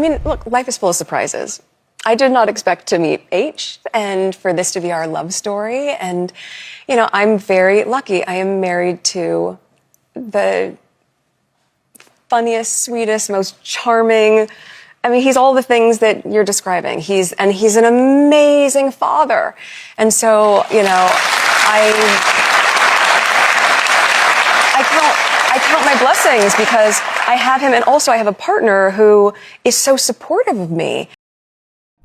mean, look, life is full of surprises. I did not expect to meet H and for this to be our love story. And, you know, I'm very lucky. I am married to the funniest, sweetest, most charming. I mean, he's all the things that you're describing. He's an amazing father. And so, you know, I count my blessings because I have him, and also I have a partner who is so supportive of me.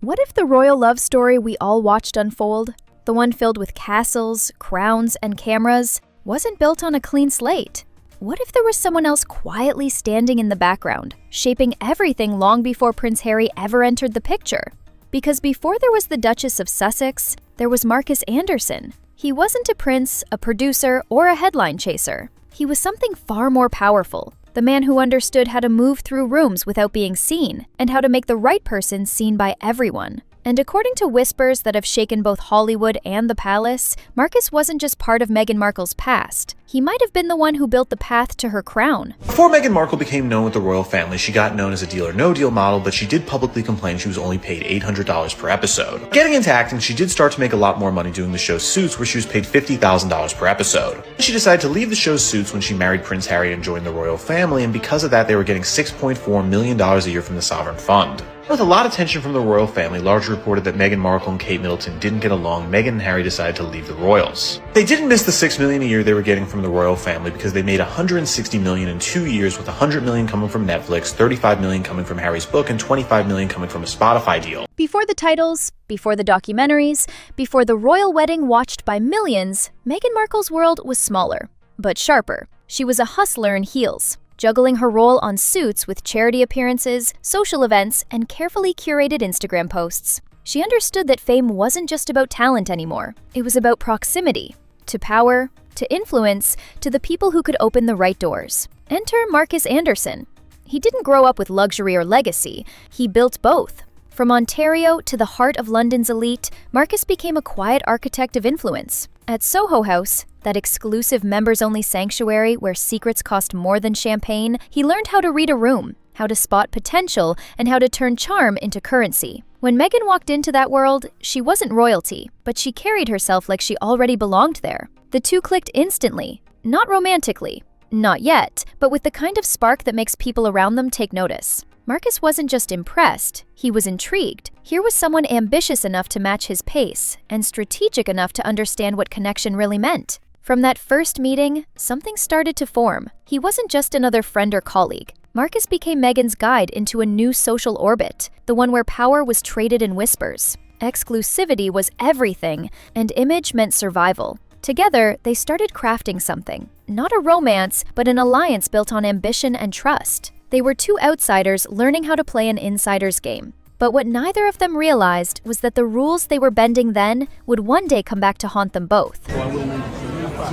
What if the royal love story we all watched unfold, the one filled with castles, crowns, and cameras, wasn't built on a clean slate? What if there was someone else quietly standing in the background, shaping everything long before Prince Harry ever entered the picture? Because before there was the Duchess of Sussex, there was Markus Anderson. He wasn't a prince, a producer, or a headline chaser. He was something far more powerful. The man who understood how to move through rooms without being seen, and how to make the right person seen by everyone. And according to whispers that have shaken both Hollywood and the palace, Markus wasn't just part of Meghan Markle's past. He might have been the one who built the path to her crown. Before Meghan Markle became known with the royal family, she got known as a Deal or No Deal model, but she did publicly complain she was only paid $800 per episode. Getting into acting, she did start to make a lot more money doing the show Suits, where she was paid $50,000 per episode. She decided to leave the show Suits when she married Prince Harry and joined the royal family, and because of that, they were getting $6.4 million a year from the sovereign fund. With a lot of tension from the royal family, largely reported that Meghan Markle and Kate Middleton didn't get along, Meghan and Harry decided to leave the royals. They didn't miss the $6 million a year they were getting from the royal family because they made $160 million in 2 years, with $100 million coming from Netflix, $35 million coming from Harry's book, and $25 million coming from a Spotify deal. Before the titles, before the documentaries, before the royal wedding watched by millions, Meghan Markle's world was smaller, but sharper. She was a hustler in heels, juggling her role on Suits with charity appearances, social events, and carefully curated Instagram posts. She understood that fame wasn't just about talent anymore. It was about proximity, to power, to influence, to the people who could open the right doors. Enter Markus Anderson. He didn't grow up with luxury or legacy. He built both. From Ontario to the heart of London's elite, Markus became a quiet architect of influence. At Soho House, that exclusive members-only sanctuary where secrets cost more than champagne, he learned how to read a room, how to spot potential, and how to turn charm into currency. When Meghan walked into that world, she wasn't royalty, but she carried herself like she already belonged there. The two clicked instantly, not romantically, not yet, but with the kind of spark that makes people around them take notice. Markus wasn't just impressed, he was intrigued. Here was someone ambitious enough to match his pace, and strategic enough to understand what connection really meant. From that first meeting, something started to form. He wasn't just another friend or colleague. Markus became Meghan's guide into a new social orbit, the one where power was traded in whispers. Exclusivity was everything, and image meant survival. Together, they started crafting something. Not a romance, but an alliance built on ambition and trust. They were two outsiders learning how to play an insider's game. But what neither of them realized was that the rules they were bending then would one day come back to haunt them both.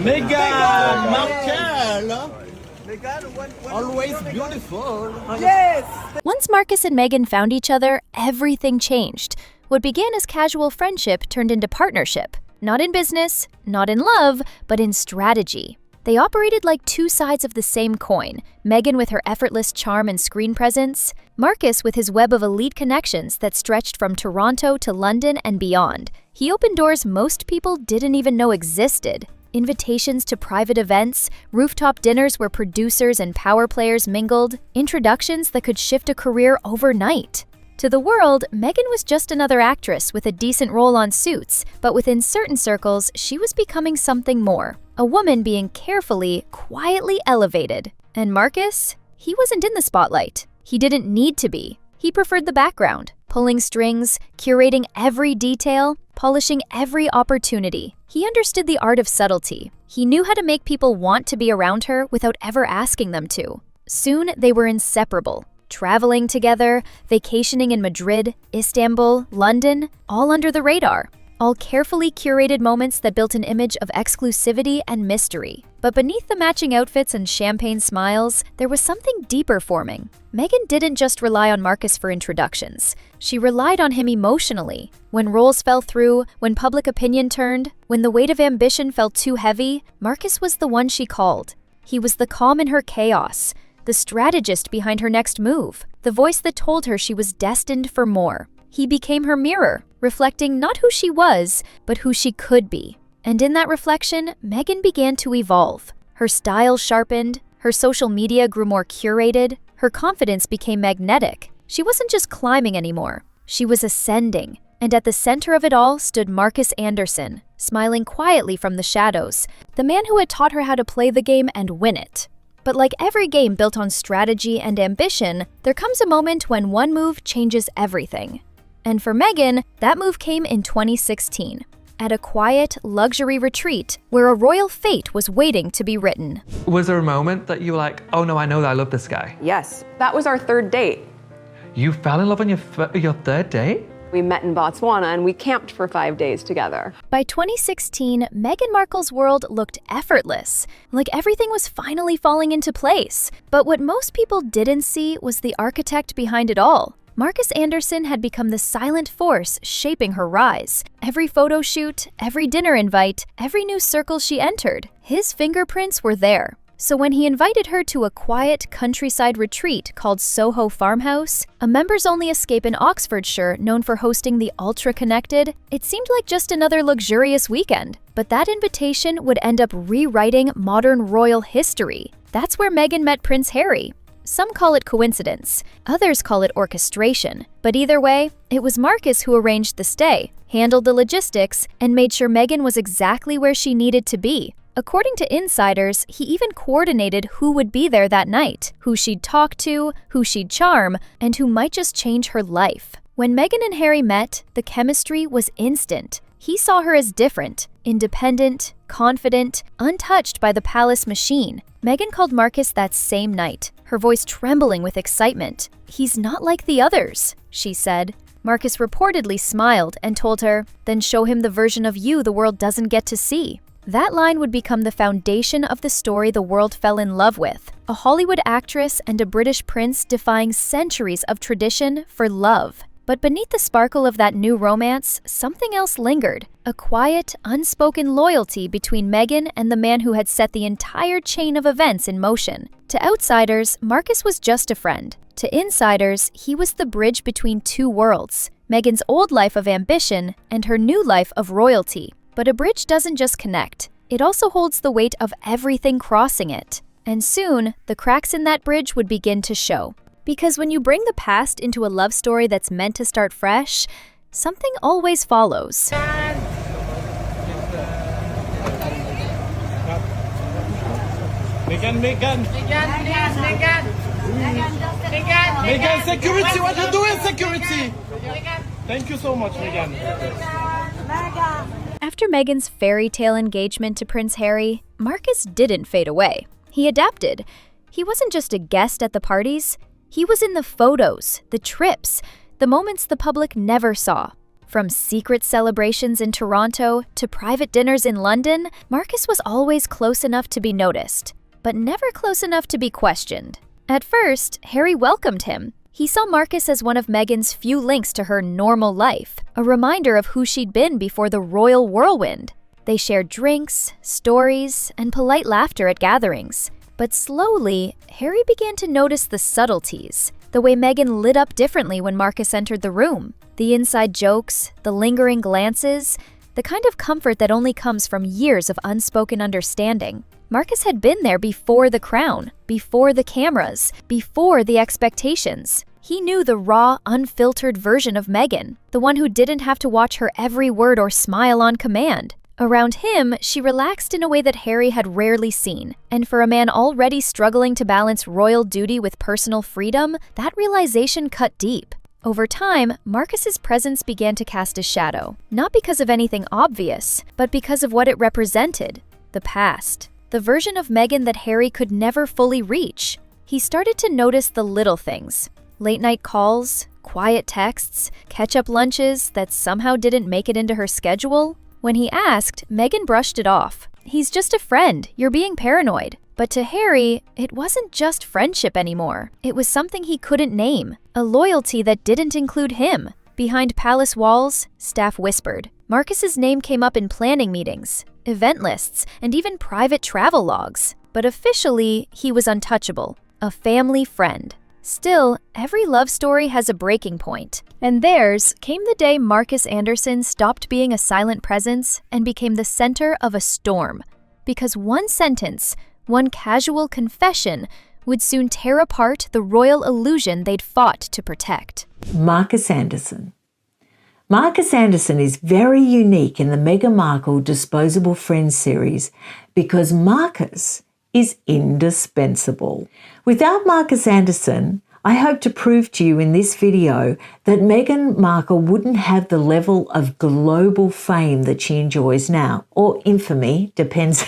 Meghan Markle! Always beautiful! Yes! Once Markus and Meghan found each other, everything changed. What began as casual friendship turned into partnership. Not in business, not in love, but in strategy. They operated like two sides of the same coin, Meghan with her effortless charm and screen presence, Markus with his web of elite connections that stretched from Toronto to London and beyond. He opened doors most people didn't even know existed. Invitations to private events, rooftop dinners where producers and power players mingled, introductions that could shift a career overnight. To the world, Meghan was just another actress with a decent role on Suits, but within certain circles, she was becoming something more. A woman being carefully, quietly elevated. And Markus? He wasn't in the spotlight. He didn't need to be. He preferred the background, pulling strings, curating every detail, polishing every opportunity. He understood the art of subtlety. He knew how to make people want to be around her without ever asking them to. Soon, they were inseparable. Traveling together, vacationing in Madrid, Istanbul, London, all under the radar. All carefully curated moments that built an image of exclusivity and mystery. But beneath the matching outfits and champagne smiles, there was something deeper forming. Meghan didn't just rely on Markus for introductions. She relied on him emotionally. When roles fell through, when public opinion turned, when the weight of ambition felt too heavy, Markus was the one she called. He was the calm in her chaos, the strategist behind her next move. the voice that told her she was destined for more. He became her mirror, reflecting not who she was, but who she could be. And in that reflection, Meghan began to evolve. Her style sharpened, her social media grew more curated, her confidence became magnetic. She wasn't just climbing anymore, she was ascending. And at the center of it all stood Markus Anderson, smiling quietly from the shadows, the man who had taught her how to play the game and win it. But like every game built on strategy and ambition, there comes a moment when one move changes everything. And for Meghan, that move came in 2016, at a quiet, luxury retreat where a royal fate was waiting to be written. Was there a moment that you were like, oh no, I know that I love this guy? Yes, that was our third date. You fell in love on your third date? We met in Botswana and we camped for 5 days together. By 2016, Meghan Markle's world looked effortless, like everything was finally falling into place. But what most people didn't see was the architect behind it all. Markus Anderson had become the silent force shaping her rise. Every photo shoot, every dinner invite, every new circle she entered, his fingerprints were there. So when he invited her to a quiet countryside retreat called Soho Farmhouse, a members-only escape in Oxfordshire known for hosting the ultra-connected, it seemed like just another luxurious weekend. But that invitation would end up rewriting modern royal history. That's where Meghan met Prince Harry. Some call it coincidence, others call it orchestration. But either way, it was Markus who arranged the stay, handled the logistics, and made sure Meghan was exactly where she needed to be. According to insiders, he even coordinated who would be there that night, who she'd talk to, who she'd charm, and who might just change her life. When Meghan and Harry met, the chemistry was instant. He saw her as different, independent, confident, untouched by the palace machine. Meghan called Markus that same night, her voice trembling with excitement. "He's not like the others," she said. Markus reportedly smiled and told her, "Then show him the version of you the world doesn't get to see." That line would become the foundation of the story the world fell in love with, a Hollywood actress and a British prince defying centuries of tradition for love. But beneath the sparkle of that new romance, something else lingered, a quiet, unspoken loyalty between Meghan and the man who had set the entire chain of events in motion. To outsiders, Markus was just a friend. To insiders, he was the bridge between two worlds, Meghan's old life of ambition and her new life of royalty. But a bridge doesn't just connect, it also holds the weight of everything crossing it. And soon, the cracks in that bridge would begin to show. Because when you bring the past into a love story that's meant to start fresh, something always follows. Meghan, security, what you doing, security? Thank you so much, Meghan. After Meghan's fairy tale engagement to Prince Harry, Markus didn't fade away. He adapted. He wasn't just a guest at the parties, he was in the photos, the trips, the moments the public never saw. From secret celebrations in Toronto to private dinners in London, Markus was always close enough to be noticed, but never close enough to be questioned. At first, Harry welcomed him. He saw Markus as one of Meghan's few links to her normal life, a reminder of who she'd been before the royal whirlwind. They shared drinks, stories, and polite laughter at gatherings. But slowly, Harry began to notice the subtleties, the way Meghan lit up differently when Markus entered the room, the inside jokes, the lingering glances, the kind of comfort that only comes from years of unspoken understanding. Markus had been there before the crown, before the cameras, before the expectations. He knew the raw, unfiltered version of Meghan, the one who didn't have to watch her every word or smile on command. Around him, she relaxed in a way that Harry had rarely seen. And for a man already struggling to balance royal duty with personal freedom, that realization cut deep. Over time, Markus's presence began to cast a shadow, not because of anything obvious, but because of what it represented: the past. The version of Meghan that Harry could never fully reach. He started to notice the little things. Late-night calls, quiet texts, catch-up lunches that somehow didn't make it into her schedule. When he asked, Meghan brushed it off. "He's just a friend, you're being paranoid." But to Harry, it wasn't just friendship anymore. It was something he couldn't name, a loyalty that didn't include him. Behind palace walls, staff whispered. Markus's name came up in planning meetings, event lists, and even private travel logs. But officially, he was untouchable, a family friend. Still, every love story has a breaking point, and theirs came the day Marcus Anderson stopped being a silent presence and became the center of a storm. Because one sentence, one casual confession, would soon tear apart the royal illusion they'd fought to protect. Marcus Anderson. Marcus Anderson is very unique in the Meghan Markle Disposable Friends series because Marcus is indispensable. Without Marcus Anderson, I hope to prove to you in this video that Meghan Markle wouldn't have the level of global fame that she enjoys now, or infamy, depends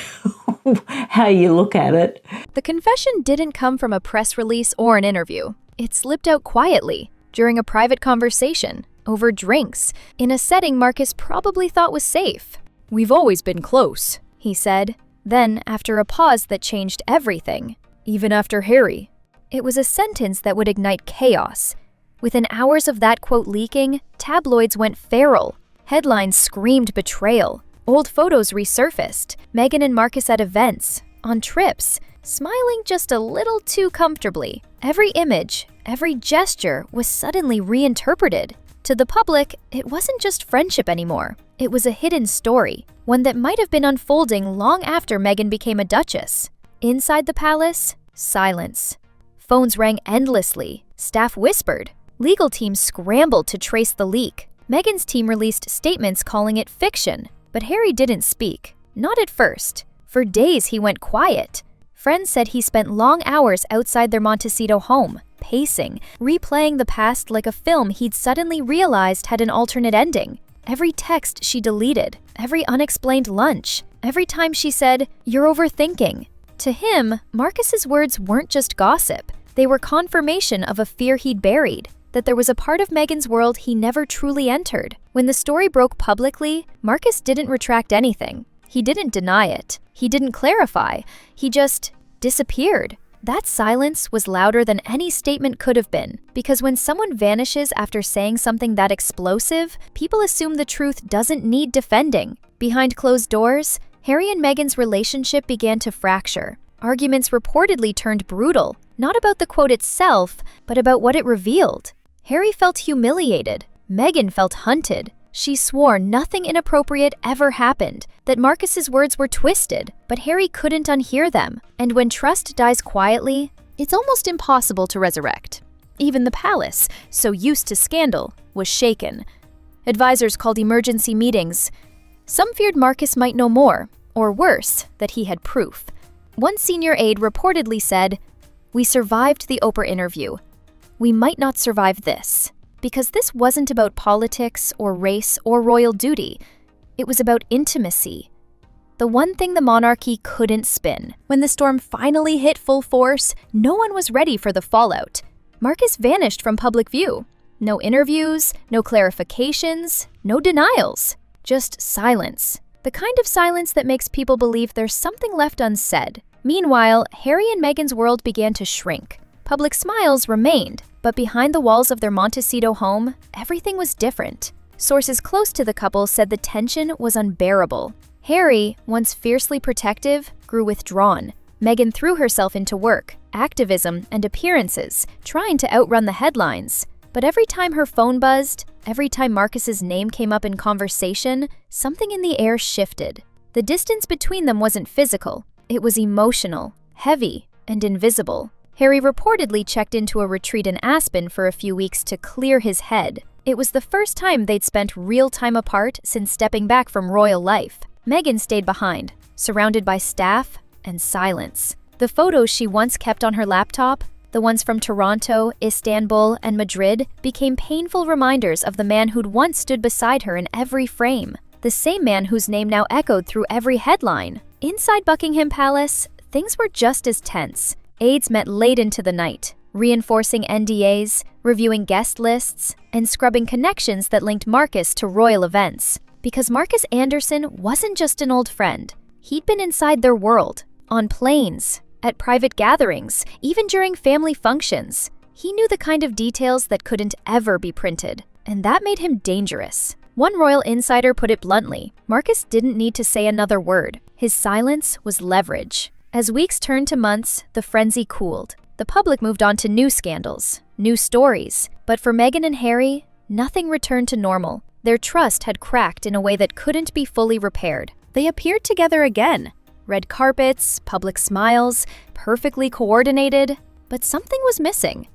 how you look at it. The confession didn't come from a press release or an interview. It slipped out quietly, during a private conversation, over drinks, in a setting Marcus probably thought was safe. "We've always been close," he said. Then, after a pause that changed everything, "even after Harry." It was a sentence that would ignite chaos. Within hours of that quote leaking, tabloids went feral. Headlines screamed betrayal. Old photos resurfaced. Meghan and Marcus at events, on trips, smiling just a little too comfortably. Every image, every gesture was suddenly reinterpreted. To the public, it wasn't just friendship anymore. It was a hidden story, one that might have been unfolding long after Meghan became a duchess. Inside the palace, silence. Phones rang endlessly. Staff whispered. Legal teams scrambled to trace the leak. Meghan's team released statements calling it fiction, but Harry didn't speak. Not at first. For days he went quiet. Friends said he spent long hours outside their Montecito home, pacing, replaying the past like a film he'd suddenly realized had an alternate ending. Every text she deleted, every unexplained lunch, every time she said, "You're overthinking." To him, Marcus's words weren't just gossip. They were confirmation of a fear he'd buried, that there was a part of Meghan's world he never truly entered. When the story broke publicly, Marcus didn't retract anything. He didn't deny it. He didn't clarify. He just disappeared. That silence was louder than any statement could have been, because when someone vanishes after saying something that explosive, people assume the truth doesn't need defending. Behind closed doors, Harry and Meghan's relationship began to fracture. Arguments reportedly turned brutal, not about the quote itself, but about what it revealed. Harry felt humiliated. Meghan felt hunted. She swore nothing inappropriate ever happened, that Marcus's words were twisted, but Harry couldn't unhear them. And when trust dies quietly, it's almost impossible to resurrect. Even the palace, so used to scandal, was shaken. Advisors called emergency meetings. Some feared Marcus might know more, or worse, that he had proof. One senior aide reportedly said, "We survived the Oprah interview. We might not survive this." Because this wasn't about politics or race or royal duty. It was about intimacy. The one thing the monarchy couldn't spin. When the storm finally hit full force, no one was ready for the fallout. Marcus vanished from public view. No interviews, no clarifications, no denials. Just silence. The kind of silence that makes people believe there's something left unsaid. Meanwhile, Harry and Meghan's world began to shrink. Public smiles remained, but behind the walls of their Montecito home, everything was different. Sources close to the couple said the tension was unbearable. Harry, once fiercely protective, grew withdrawn. Meghan threw herself into work, activism, and appearances, trying to outrun the headlines. But every time her phone buzzed, every time Marcus's name came up in conversation, something in the air shifted. The distance between them wasn't physical. It was emotional, heavy, and invisible. Harry reportedly checked into a retreat in Aspen for a few weeks to clear his head. It was the first time they'd spent real time apart since stepping back from royal life. Meghan stayed behind, surrounded by staff and silence. The photos she once kept on her laptop, the ones from Toronto, Istanbul, and Madrid, became painful reminders of the man who'd once stood beside her in every frame. The same man whose name now echoed through every headline. Inside Buckingham Palace, things were just as tense. Aides met late into the night, reinforcing NDAs, reviewing guest lists, and scrubbing connections that linked Marcus to royal events. Because Marcus Anderson wasn't just an old friend. He'd been inside their world, on planes, at private gatherings, even during family functions. He knew the kind of details that couldn't ever be printed, and that made him dangerous. One royal insider put it bluntly, Marcus didn't need to say another word. His silence was leverage. As weeks turned to months, the frenzy cooled. The public moved on to new scandals, new stories. But for Meghan and Harry, nothing returned to normal. Their trust had cracked in a way that couldn't be fully repaired. They appeared together again. Red carpets, public smiles, perfectly coordinated. But something was missing.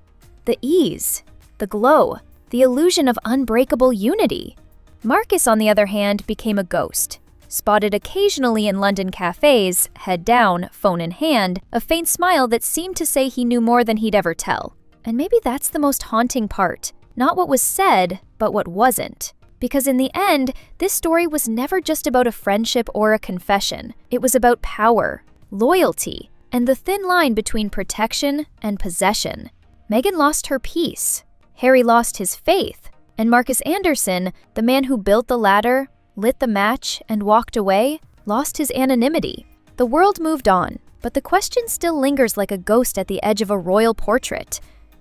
The ease, the glow, the illusion of unbreakable unity. Marcus, on the other hand, became a ghost. Spotted occasionally in London cafes, head down, phone in hand, a faint smile that seemed to say he knew more than he'd ever tell. And maybe that's the most haunting part. Not what was said, but what wasn't. Because in the end, this story was never just about a friendship or a confession. It was about power, loyalty, and the thin line between protection and possession. Meghan lost her peace. Harry lost his faith. And Marcus Anderson, the man who built the ladder, lit the match, and walked away, lost his anonymity. The world moved on, but the question still lingers like a ghost at the edge of a royal portrait.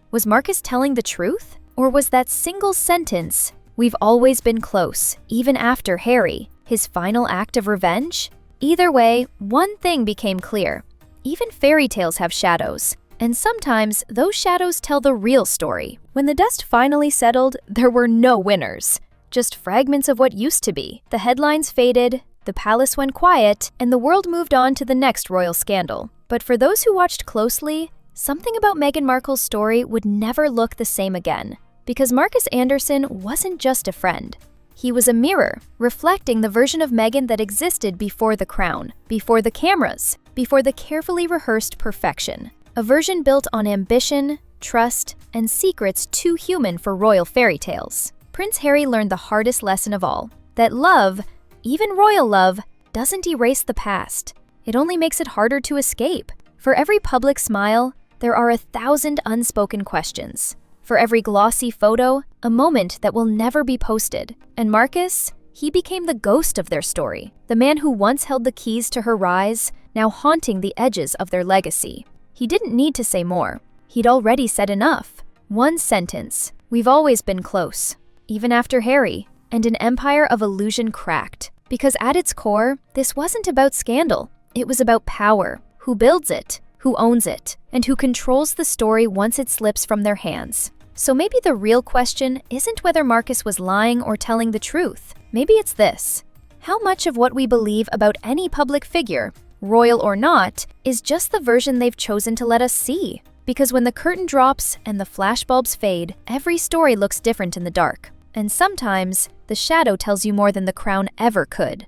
Was Marcus telling the truth? Or was that single sentence, "We've always been close, even after Harry," his final act of revenge? Either way, one thing became clear. Even fairy tales have shadows. And sometimes, those shadows tell the real story. When the dust finally settled, there were no winners. Just fragments of what used to be. The headlines faded, the palace went quiet, and the world moved on to the next royal scandal. But for those who watched closely, something about Meghan Markle's story would never look the same again. Because Marcus Anderson wasn't just a friend. He was a mirror, reflecting the version of Meghan that existed before the crown, before the cameras, before the carefully rehearsed perfection. A version built on ambition, trust, and secrets too human for royal fairy tales. Prince Harry learned the hardest lesson of all, that love, even royal love, doesn't erase the past. It only makes it harder to escape. For every public smile, there are 1,000 unspoken questions. For every glossy photo, a moment that will never be posted. And Marcus, he became the ghost of their story, the man who once held the keys to her rise, now haunting the edges of their legacy. He didn't need to say more. He'd already said enough. One sentence, "We've always been close," even after Harry, and an empire of illusion cracked. Because at its core, this wasn't about scandal. It was about power. Who builds it, who owns it, and who controls the story once it slips from their hands. So maybe the real question isn't whether Marcus was lying or telling the truth. Maybe it's this: how much of what we believe about any public figure, royal or not, is just the version they've chosen to let us see? Because when the curtain drops and the flashbulbs fade, every story looks different in the dark. And sometimes, the shadow tells you more than the crown ever could.